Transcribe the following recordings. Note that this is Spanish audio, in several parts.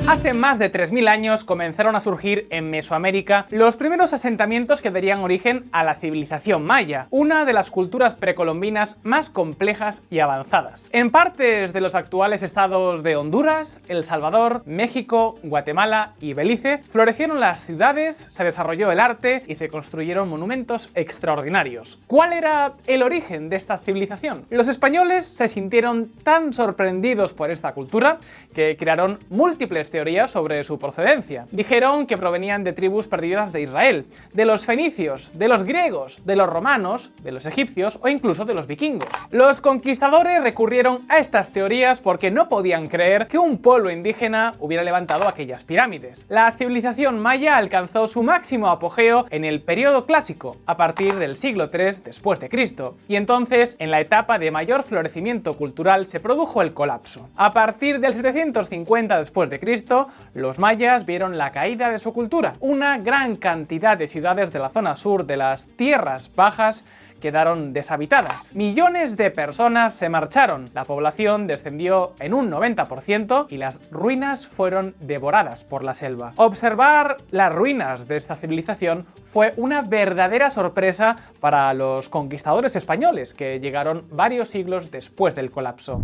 Hace más de 3000 años comenzaron a surgir en Mesoamérica los primeros asentamientos que darían origen a la civilización maya, una de las culturas precolombinas más complejas y avanzadas. En partes de los actuales estados de Honduras, El Salvador, México, Guatemala y Belice florecieron las ciudades, se desarrolló el arte y se construyeron monumentos extraordinarios. ¿Cuál era el origen de esta civilización? Los españoles se sintieron tan sorprendidos por esta cultura que crearon múltiples teorías sobre su procedencia. Dijeron que provenían de tribus perdidas de Israel, de los fenicios, de los griegos, de los romanos, de los egipcios o incluso de los vikingos. Los conquistadores recurrieron a estas teorías porque no podían creer que un pueblo indígena hubiera levantado aquellas pirámides. La civilización maya alcanzó su máximo apogeo en el periodo clásico, a partir del siglo III después de Cristo, y entonces, en la etapa de mayor florecimiento cultural, se produjo el colapso. A partir del 750 después de Cristo, los mayas vieron la caída de su cultura. Una gran cantidad de ciudades de la zona sur de las tierras bajas quedaron deshabitadas. Millones de personas se marcharon, la población descendió en un 90% y las ruinas fueron devoradas por la selva. Observar las ruinas de esta civilización fue una verdadera sorpresa para los conquistadores españoles, que llegaron varios siglos después del colapso.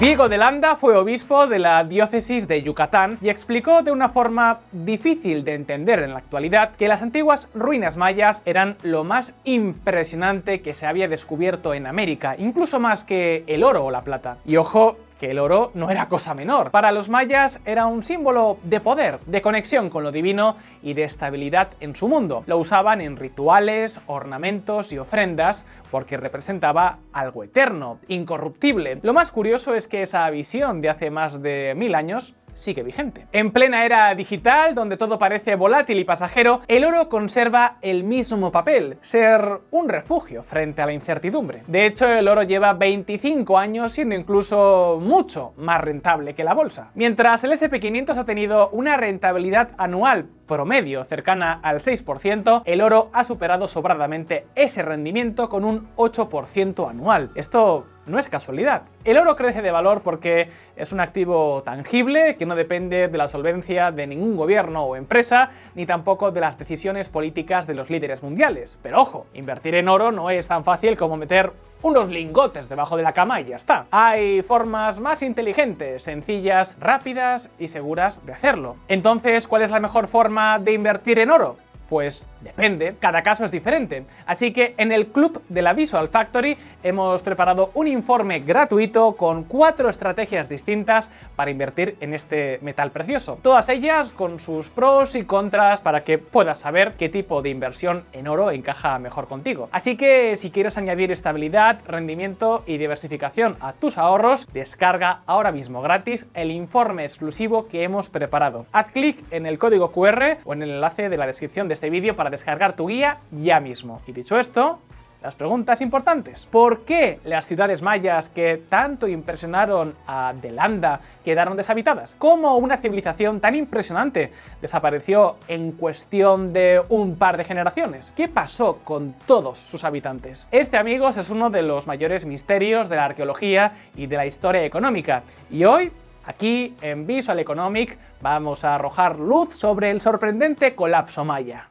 Diego de Landa fue obispo de la diócesis de Yucatán y explicó de una forma difícil de entender en la actualidad que las antiguas ruinas mayas eran lo más impresionante que se había descubierto en América, incluso más que el oro o la plata. Y ojo, que el oro no era cosa menor. Para los mayas era un símbolo de poder, de conexión con lo divino y de estabilidad en su mundo. Lo usaban en rituales, ornamentos y ofrendas porque representaba algo eterno, incorruptible. Lo más curioso es que esa visión de hace más de 1000 años sigue vigente. En plena era digital, donde todo parece volátil y pasajero, el oro conserva el mismo papel, ser un refugio frente a la incertidumbre. De hecho, el oro lleva 25 años siendo incluso mucho más rentable que la bolsa. Mientras el SP500 ha tenido una rentabilidad anual promedio cercana al 6%, el oro ha superado sobradamente ese rendimiento con un 8% anual. Esto no es casualidad. El oro crece de valor porque es un activo tangible que no depende de la solvencia de ningún gobierno o empresa, ni tampoco de las decisiones políticas de los líderes mundiales. Pero ojo, invertir en oro no es tan fácil como meter unos lingotes debajo de la cama y ya está. Hay formas más inteligentes, sencillas, rápidas y seguras de hacerlo. Entonces, ¿cuál es la mejor forma de invertir en oro? Pues depende, cada caso es diferente. Así que en el club de la Visual Factory hemos preparado un informe gratuito con 4 estrategias distintas para invertir en este metal precioso. Todas ellas con sus pros y contras para que puedas saber qué tipo de inversión en oro encaja mejor contigo. Así que si quieres añadir estabilidad, rendimiento y diversificación a tus ahorros, descarga ahora mismo gratis el informe exclusivo que hemos preparado. Haz clic en el código QR o en el enlace de la descripción de este vídeo para descargar tu guía ya mismo. Y dicho esto, las preguntas importantes. ¿Por qué las ciudades mayas que tanto impresionaron a De Landa quedaron deshabitadas? ¿Cómo una civilización tan impresionante desapareció en cuestión de un par de generaciones? ¿Qué pasó con todos sus habitantes? Este, amigos, es uno de los mayores misterios de la arqueología y de la historia económica. Y hoy, aquí en Visual Economic, vamos a arrojar luz sobre el sorprendente colapso maya.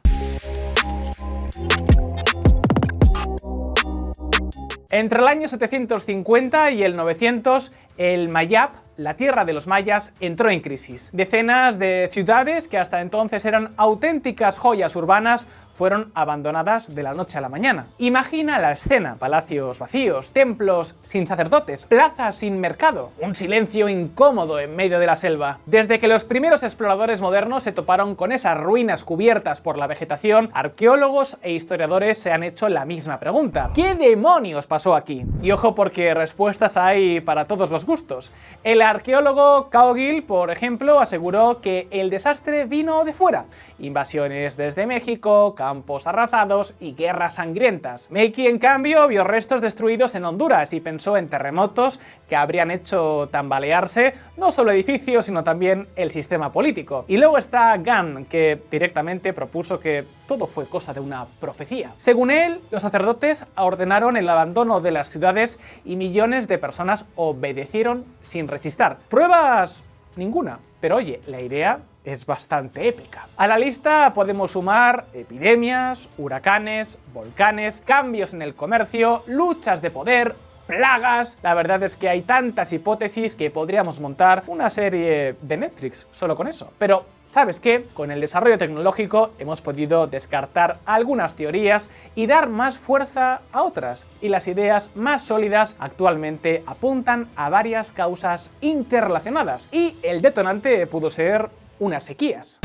Entre el año 750 y el 900, el Mayab, la tierra de los mayas, entró en crisis. Decenas de ciudades que hasta entonces eran auténticas joyas urbanas fueron abandonadas de la noche a la mañana. Imagina la escena: palacios vacíos, templos sin sacerdotes, plazas sin mercado, un silencio incómodo en medio de la selva. Desde que los primeros exploradores modernos se toparon con esas ruinas cubiertas por la vegetación, arqueólogos e historiadores se han hecho la misma pregunta: ¿qué demonios pasó aquí? Y ojo, porque respuestas hay para todos los gustos. El arqueólogo Cowgill, por ejemplo, aseguró que el desastre vino de fuera: invasiones desde México, campos arrasados y guerras sangrientas. Meiki, en cambio, vio restos destruidos en Honduras y pensó en terremotos que habrían hecho tambalearse no solo edificios, sino también el sistema político. Y luego está Gunn, que directamente propuso que todo fue cosa de una profecía. Según él, los sacerdotes ordenaron el abandono de las ciudades y millones de personas obedecieron sin rechistar. Pruebas ninguna, pero oye, la idea es bastante épica. A la lista podemos sumar epidemias, huracanes, volcanes, cambios en el comercio, luchas de poder, plagas. La verdad es que hay tantas hipótesis que podríamos montar una serie de Netflix solo con eso. Pero, ¿sabes qué? Con el desarrollo tecnológico hemos podido descartar algunas teorías y dar más fuerza a otras. Y las ideas más sólidas actualmente apuntan a varias causas interrelacionadas. Y el detonante pudo ser unas sequías.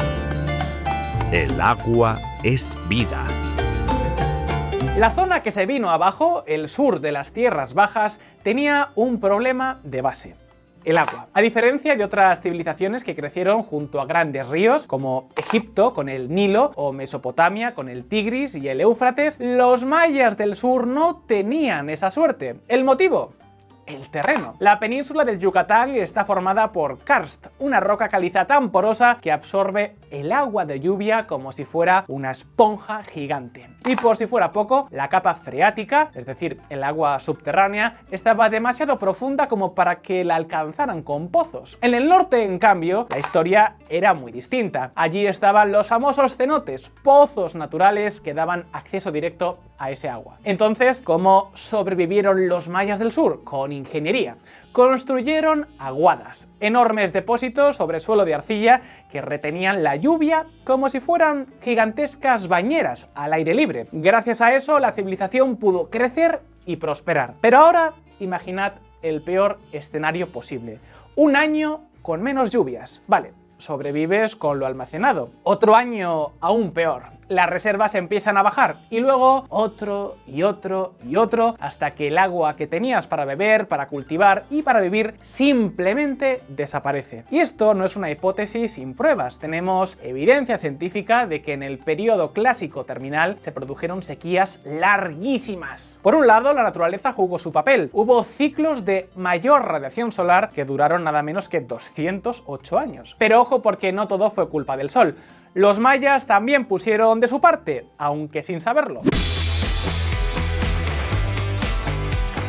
El agua es vida. La zona que se vino abajo, el sur de las tierras bajas, tenía un problema de base: el agua. A diferencia de otras civilizaciones que crecieron junto a grandes ríos, como Egipto con el Nilo o Mesopotamia con el Tigris y el Éufrates, los mayas del sur no tenían esa suerte. ¿El motivo? El terreno. La península del Yucatán está formada por karst, una roca caliza tan porosa que absorbe el agua de lluvia como si fuera una esponja gigante. Y por si fuera poco, la capa freática, es decir, el agua subterránea, estaba demasiado profunda como para que la alcanzaran con pozos. En el norte, en cambio, la historia era muy distinta. Allí estaban los famosos cenotes, pozos naturales que daban acceso directo a ese agua. Entonces, ¿cómo sobrevivieron los mayas del sur? Con ingeniería. Construyeron aguadas, enormes depósitos sobre suelo de arcilla que retenían la lluvia como si fueran gigantescas bañeras al aire libre. Gracias a eso, la civilización pudo crecer y prosperar. Pero ahora, imaginad el peor escenario posible: un año con menos lluvias. Vale, sobrevives con lo almacenado. Otro año aún peor. Las reservas empiezan a bajar y luego otro y otro y otro, hasta que el agua que tenías para beber, para cultivar y para vivir simplemente desaparece. Y esto no es una hipótesis sin pruebas. Tenemos evidencia científica de que en el periodo clásico terminal se produjeron sequías larguísimas. Por un lado, la naturaleza jugó su papel. Hubo ciclos de mayor radiación solar que duraron nada menos que 208 años. Pero ojo, porque no todo fue culpa del sol. Los mayas también pusieron de su parte, aunque sin saberlo.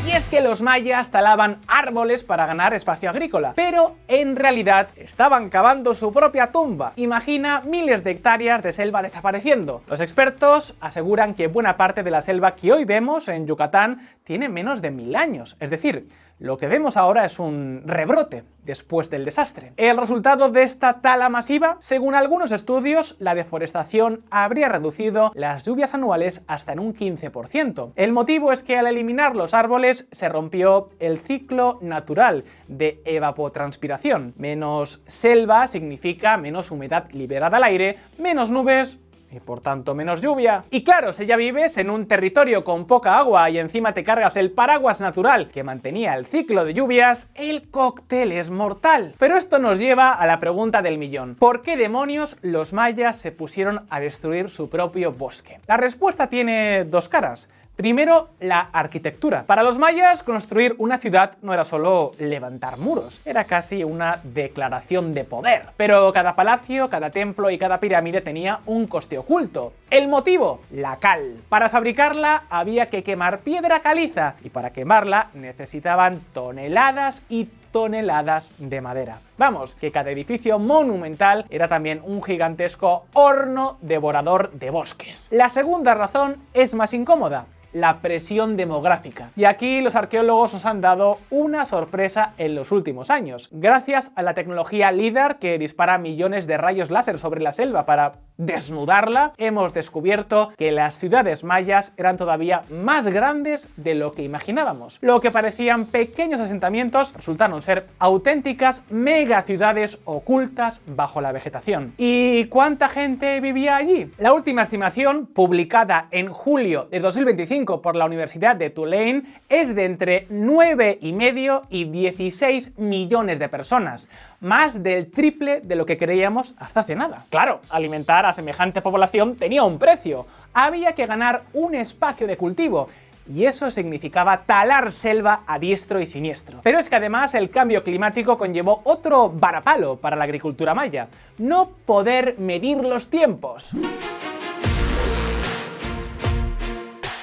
Y es que los mayas talaban árboles para ganar espacio agrícola, pero en realidad estaban cavando su propia tumba. Imagina miles de hectáreas de selva desapareciendo. Los expertos aseguran que buena parte de la selva que hoy vemos en Yucatán tiene menos de 1000 años, es decir, lo que vemos ahora es un rebrote después del desastre. El resultado de esta tala masiva: según algunos estudios, la deforestación habría reducido las lluvias anuales hasta en un 15%. El motivo es que al eliminar los árboles se rompió el ciclo natural de evapotranspiración. Menos selva significa menos humedad liberada al aire, menos nubes y por tanto menos lluvia. Y claro, si ya vives en un territorio con poca agua y encima te cargas el paraguas natural que mantenía el ciclo de lluvias, el cóctel es mortal. Pero esto nos lleva a la pregunta del millón: ¿por qué demonios los mayas se pusieron a destruir su propio bosque? La respuesta tiene dos caras. Primero, la arquitectura. Para los mayas, construir una ciudad no era solo levantar muros, era casi una declaración de poder. Pero cada palacio, cada templo y cada pirámide tenía un coste oculto. ¿El motivo? La cal. Para fabricarla había que quemar piedra caliza, y para quemarla necesitaban toneladas y toneladas de madera. Vamos, que cada edificio monumental era también un gigantesco horno devorador de bosques. La segunda razón es más incómoda: la presión demográfica. Y aquí los arqueólogos nos han dado una sorpresa en los últimos años. Gracias a la tecnología LIDAR, que dispara millones de rayos láser sobre la selva para desnudarla, hemos descubierto que las ciudades mayas eran todavía más grandes de lo que imaginábamos. Lo que parecían pequeños asentamientos resultaron ser auténticas megaciudades ocultas bajo la vegetación. ¿Y cuánta gente vivía allí? La última estimación, publicada en julio de 2025, 1905 por la Universidad de Tulane es de entre 9,5 y 16 millones de personas, más del triple de lo que creíamos hasta hace nada. Claro, alimentar a semejante población tenía un precio, había que ganar un espacio de cultivo, y eso significaba talar selva a diestro y siniestro. Pero es que además el cambio climático conllevó otro varapalo para la agricultura maya: no poder medir los tiempos.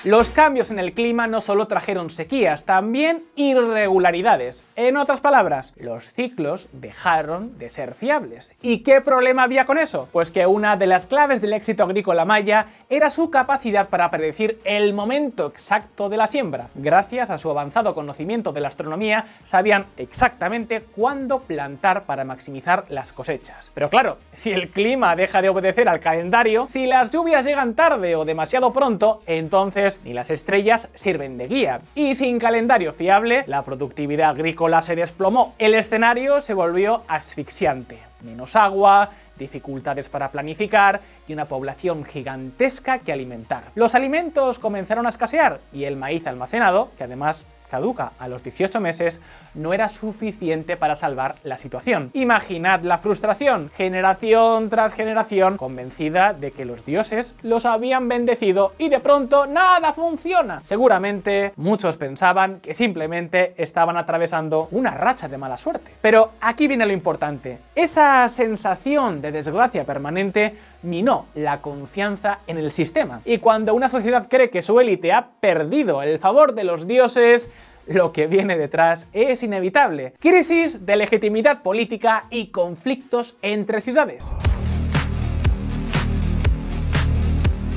Los cambios en el clima no solo trajeron sequías, también irregularidades. En otras palabras, los ciclos dejaron de ser fiables. ¿Y qué problema había con eso? Pues que una de las claves del éxito agrícola maya era su capacidad para predecir el momento exacto de la siembra. Gracias a su avanzado conocimiento de la astronomía, sabían exactamente cuándo plantar para maximizar las cosechas. Pero claro, si el clima deja de obedecer al calendario, si las lluvias llegan tarde o demasiado pronto, entonces ni las estrellas sirven de guía. Y sin calendario fiable, la productividad agrícola se desplomó. El escenario se volvió asfixiante. Menos agua, dificultades para planificar y una población gigantesca que alimentar. Los alimentos comenzaron a escasear y el maíz almacenado, que además caduca a los 18 meses, no era suficiente para salvar la situación. Imaginad la frustración, generación tras generación, convencida de que los dioses los habían bendecido y de pronto ¡nada funciona! Seguramente muchos pensaban que simplemente estaban atravesando una racha de mala suerte. Pero aquí viene lo importante: esa sensación de desgracia permanente minó la confianza en el sistema. Y cuando una sociedad cree que su élite ha perdido el favor de los dioses, lo que viene detrás es inevitable: crisis de legitimidad política y conflictos entre ciudades.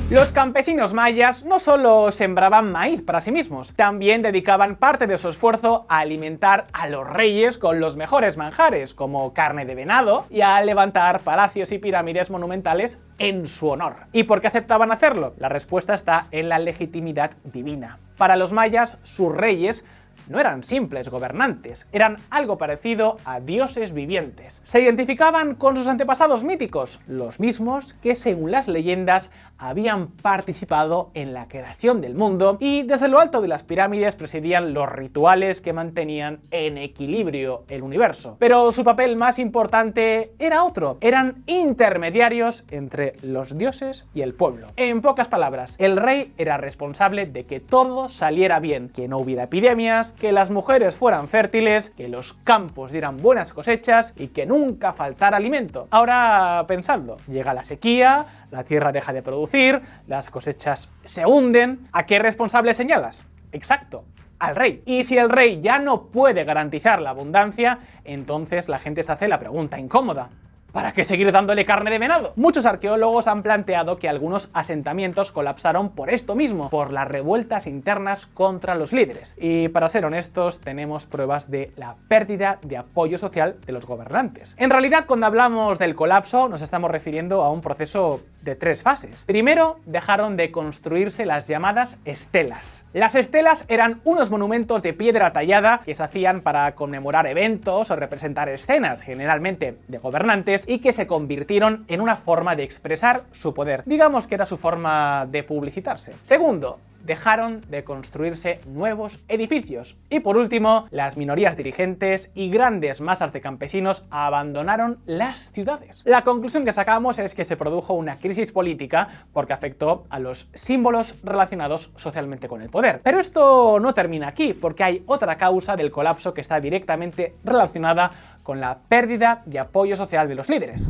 Los campesinos mayas no solo sembraban maíz para sí mismos, también dedicaban parte de su esfuerzo a alimentar a los reyes con los mejores manjares, como carne de venado, y a levantar palacios y pirámides monumentales en su honor. ¿Y por qué aceptaban hacerlo? La respuesta está en la legitimidad divina. Para los mayas, sus reyes no eran simples gobernantes, eran algo parecido a dioses vivientes. Se identificaban con sus antepasados míticos, los mismos que, según las leyendas, habían participado en la creación del mundo y desde lo alto de las pirámides presidían los rituales que mantenían en equilibrio el universo. Pero su papel más importante era otro: eran intermediarios entre los dioses y el pueblo. En pocas palabras, el rey era responsable de que todo saliera bien, que no hubiera epidemias, que las mujeres fueran fértiles, que los campos dieran buenas cosechas y que nunca faltara alimento. Ahora pensadlo, llega la sequía, la tierra deja de producir, las cosechas se hunden. ¿A qué responsable señalas? Exacto, al rey. Y si el rey ya no puede garantizar la abundancia, entonces la gente se hace la pregunta incómoda: ¿para qué seguir dándole carne de venado? Muchos arqueólogos han planteado que algunos asentamientos colapsaron por esto mismo, por las revueltas internas contra los líderes. Y para ser honestos, tenemos pruebas de la pérdida de apoyo social de los gobernantes. En realidad, cuando hablamos del colapso, nos estamos refiriendo a un proceso de 3 fases. Primero, dejaron de construirse las llamadas estelas. Las estelas eran unos monumentos de piedra tallada que se hacían para conmemorar eventos o representar escenas, generalmente de gobernantes, y que se convirtieron en una forma de expresar su poder. Digamos que era su forma de publicitarse. Segundo, dejaron de construirse nuevos edificios. Y por último, las minorías dirigentes y grandes masas de campesinos abandonaron las ciudades. La conclusión que sacamos es que se produjo una crisis política porque afectó a los símbolos relacionados socialmente con el poder. Pero esto no termina aquí, porque hay otra causa del colapso que está directamente relacionada con la pérdida de apoyo social de los líderes.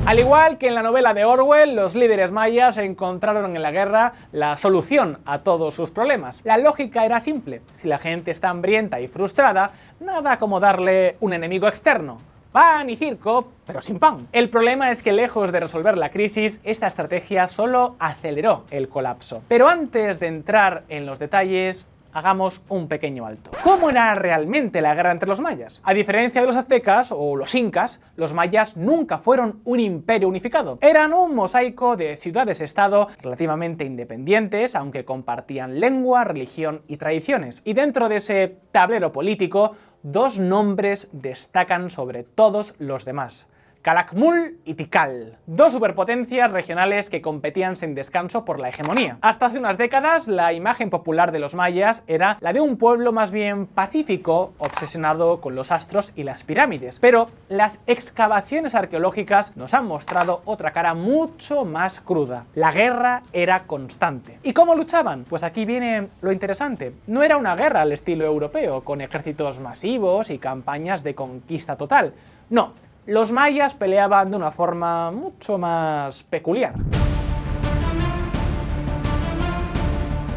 Al igual que en la novela de Orwell, los líderes mayas encontraron en la guerra la solución a todos sus problemas. La lógica era simple: si la gente está hambrienta y frustrada, nada como darle un enemigo externo. Pan y circo, pero sin pan. El problema es que, lejos de resolver la crisis, esta estrategia solo aceleró el colapso. Pero antes de entrar en los detalles, hagamos un pequeño alto. ¿Cómo era realmente la guerra entre los mayas? A diferencia de los aztecas o los incas, los mayas nunca fueron un imperio unificado. Eran un mosaico de ciudades-estado relativamente independientes, aunque compartían lengua, religión y tradiciones. Y dentro de ese tablero político, 2 nombres destacan sobre todos los demás: Calakmul y Tikal, dos superpotencias regionales que competían sin descanso por la hegemonía. Hasta hace unas décadas, la imagen popular de los mayas era la de un pueblo más bien pacífico, obsesionado con los astros y las pirámides. Pero las excavaciones arqueológicas nos han mostrado otra cara mucho más cruda. La guerra era constante. ¿Y cómo luchaban? Pues aquí viene lo interesante. No era una guerra al estilo europeo, con ejércitos masivos y campañas de conquista total. No, los mayas peleaban de una forma mucho más peculiar.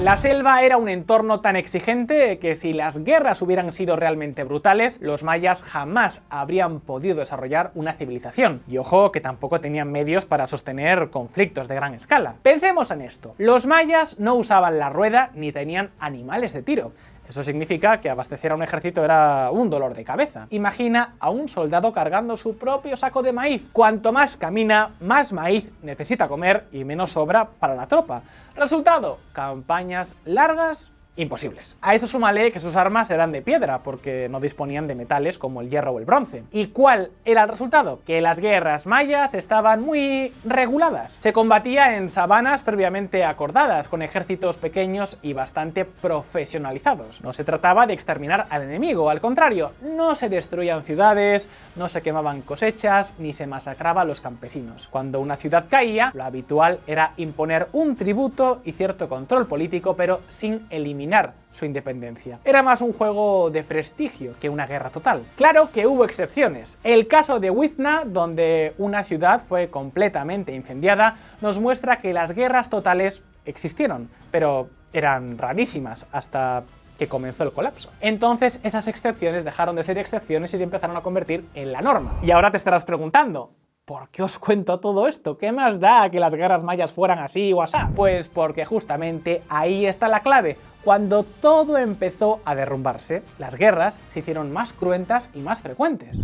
La selva era un entorno tan exigente que si las guerras hubieran sido realmente brutales, los mayas jamás habrían podido desarrollar una civilización. Y ojo que tampoco tenían medios para sostener conflictos de gran escala. Pensemos en esto. Los mayas no usaban la rueda ni tenían animales de tiro. Eso significa que abastecer a un ejército era un dolor de cabeza. Imagina a un soldado cargando su propio saco de maíz. Cuanto más camina, más maíz necesita comer y menos sobra para la tropa. Resultado, campañas largas, imposibles. A eso súmale que sus armas eran de piedra, porque no disponían de metales como el hierro o el bronce. ¿Y cuál era el resultado? Que las guerras mayas estaban muy reguladas. Se combatía en sabanas previamente acordadas, con ejércitos pequeños y bastante profesionalizados. No se trataba de exterminar al enemigo, al contrario, no se destruían ciudades, no se quemaban cosechas, ni se masacraba a los campesinos. Cuando una ciudad caía, lo habitual era imponer un tributo y cierto control político, pero sin eliminar su independencia. Era más un juego de prestigio que una guerra total. Claro que hubo excepciones. El caso de Wizna, donde una ciudad fue completamente incendiada, nos muestra que las guerras totales existieron, pero eran rarísimas hasta que comenzó el colapso. Entonces esas excepciones dejaron de ser excepciones y se empezaron a convertir en la norma. Y ahora te estarás preguntando, ¿por qué os cuento todo esto? ¿Qué más da que las guerras mayas fueran así o asá? Pues porque justamente ahí está la clave. Cuando todo empezó a derrumbarse, las guerras se hicieron más cruentas y más frecuentes.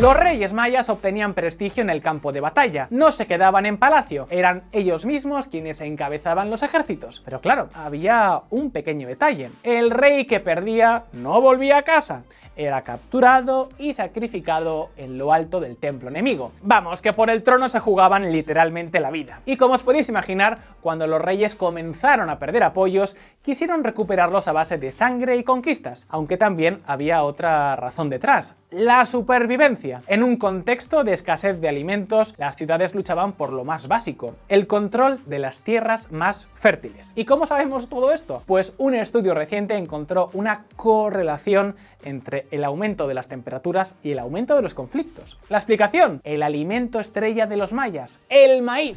Los reyes mayas obtenían prestigio en el campo de batalla, no se quedaban en palacio, eran ellos mismos quienes encabezaban los ejércitos. Pero claro, había un pequeño detalle: el rey que perdía no volvía a casa, era capturado y sacrificado en lo alto del templo enemigo. Vamos, que por el trono se jugaban literalmente la vida. Y como os podéis imaginar, cuando los reyes comenzaron a perder apoyos, quisieron recuperarlos a base de sangre y conquistas, aunque también había otra razón detrás: la supervivencia. En un contexto de escasez de alimentos, las ciudades luchaban por lo más básico: el control de las tierras más fértiles. ¿Y cómo sabemos todo esto? Pues un estudio reciente encontró una correlación entre el aumento de las temperaturas y el aumento de los conflictos. La explicación: el alimento estrella de los mayas, el maíz.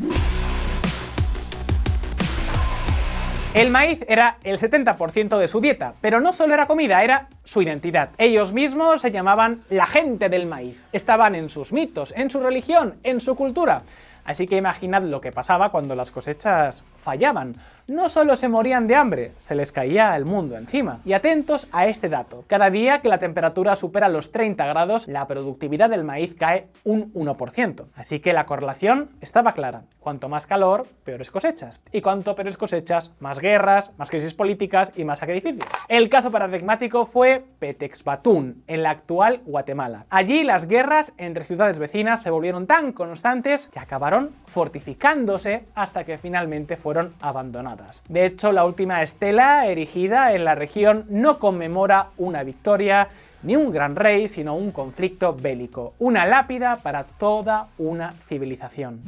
El maíz era el 70% de su dieta, pero no solo era comida, era su identidad. Ellos mismos se llamaban la gente del maíz. Estaban en sus mitos, en su religión, en su cultura. Así que imaginad lo que pasaba cuando las cosechas fallaban. No solo se morían de hambre, se les caía el mundo encima. Y atentos a este dato: cada día que la temperatura supera los 30 grados, la productividad del maíz cae un 1%. Así que la correlación estaba clara: cuanto más calor, peores cosechas. Y cuanto peores cosechas, más guerras, más crisis políticas y más sacrificios. El caso paradigmático fue Petexbatún, en la actual Guatemala. Allí las guerras entre ciudades vecinas se volvieron tan constantes que acabaron fortificándose hasta que finalmente fueron abandonadas. De hecho, la última estela erigida en la región no conmemora una victoria ni un gran rey, sino un conflicto bélico, una lápida para toda una civilización.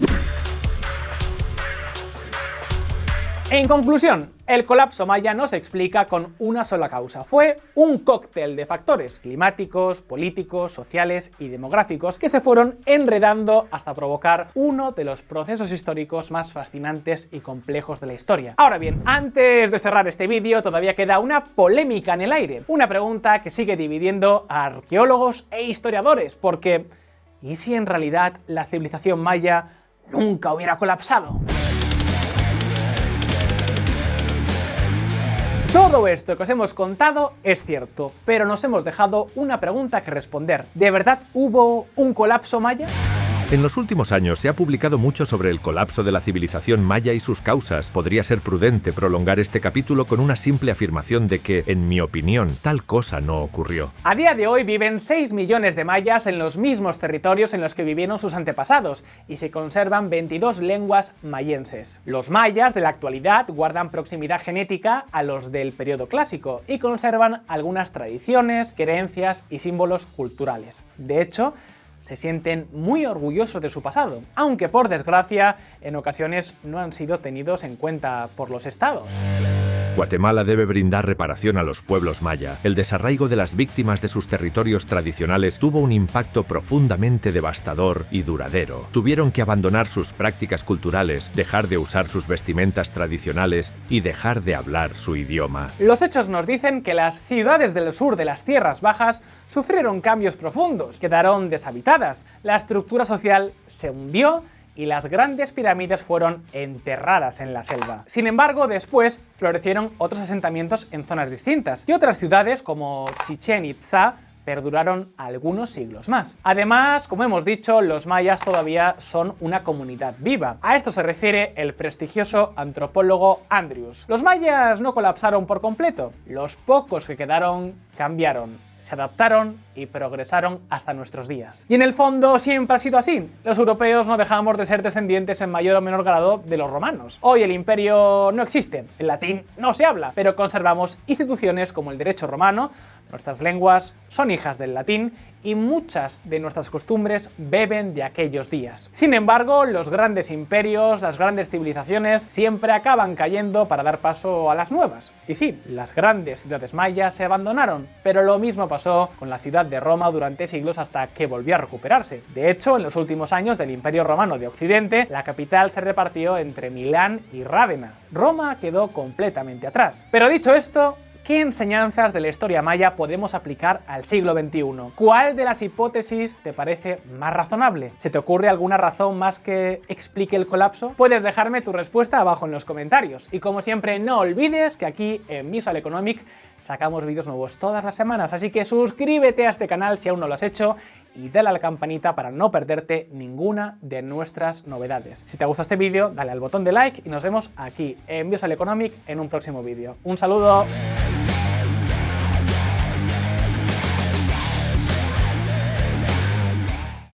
En conclusión, el colapso maya no se explica con una sola causa. Fue un cóctel de factores climáticos, políticos, sociales y demográficos que se fueron enredando hasta provocar uno de los procesos históricos más fascinantes y complejos de la historia. Ahora bien, antes de cerrar este vídeo, todavía queda una polémica en el aire. Una pregunta que sigue dividiendo a arqueólogos e historiadores, porque ¿y si en realidad la civilización maya nunca hubiera colapsado? Todo esto que os hemos contado es cierto, pero nos hemos dejado una pregunta que responder. ¿De verdad hubo un colapso maya? En los últimos años se ha publicado mucho sobre el colapso de la civilización maya y sus causas. Podría ser prudente prolongar este capítulo con una simple afirmación de que, en mi opinión, tal cosa no ocurrió. A día de hoy viven 6 millones de mayas en los mismos territorios en los que vivieron sus antepasados y se conservan 22 lenguas mayenses. Los mayas de la actualidad guardan proximidad genética a los del periodo clásico y conservan algunas tradiciones, creencias y símbolos culturales. De hecho, se sienten muy orgullosos de su pasado, aunque por desgracia en ocasiones no han sido tenidos en cuenta por los estados. Guatemala debe brindar reparación a los pueblos maya. El desarraigo de las víctimas de sus territorios tradicionales tuvo un impacto profundamente devastador y duradero. Tuvieron que abandonar sus prácticas culturales, dejar de usar sus vestimentas tradicionales y dejar de hablar su idioma. Los hechos nos dicen que las ciudades del sur de las tierras bajas sufrieron cambios profundos, quedaron deshabitadas, la estructura social se hundió y las grandes pirámides fueron enterradas en la selva. Sin embargo, después florecieron otros asentamientos en zonas distintas, y otras ciudades, como Chichén Itzá, perduraron algunos siglos más. Además, como hemos dicho, los mayas todavía son una comunidad viva. A esto se refiere el prestigioso antropólogo Andrews. Los mayas no colapsaron por completo. Los pocos que quedaron cambiaron, se adaptaron y progresaron hasta nuestros días. Y en el fondo siempre ha sido así. Los europeos no dejamos de ser descendientes en mayor o menor grado de los romanos. Hoy el imperio no existe, el latín no se habla, pero conservamos instituciones como el derecho romano, nuestras lenguas son hijas del latín y muchas de nuestras costumbres beben de aquellos días. Sin embargo, los grandes imperios, las grandes civilizaciones siempre acaban cayendo para dar paso a las nuevas. Y sí, las grandes ciudades mayas se abandonaron, pero lo mismo pasó con la ciudad de Roma durante siglos hasta que volvió a recuperarse. De hecho, en los últimos años del Imperio Romano de Occidente, la capital se repartió entre Milán y Rávena. Roma quedó completamente atrás. Pero dicho esto, ¿qué enseñanzas de la historia maya podemos aplicar al siglo XXI? ¿Cuál de las hipótesis te parece más razonable? ¿Se te ocurre alguna razón más que explique el colapso? Puedes dejarme tu respuesta abajo en los comentarios. Y como siempre, no olvides que aquí en Visual Economic sacamos vídeos nuevos todas las semanas, así que suscríbete a este canal si aún no lo has hecho y dale a la campanita para no perderte ninguna de nuestras novedades. Si te gusta este vídeo, dale al botón de like y nos vemos aquí en Visual Economic en un próximo vídeo. ¡Un saludo!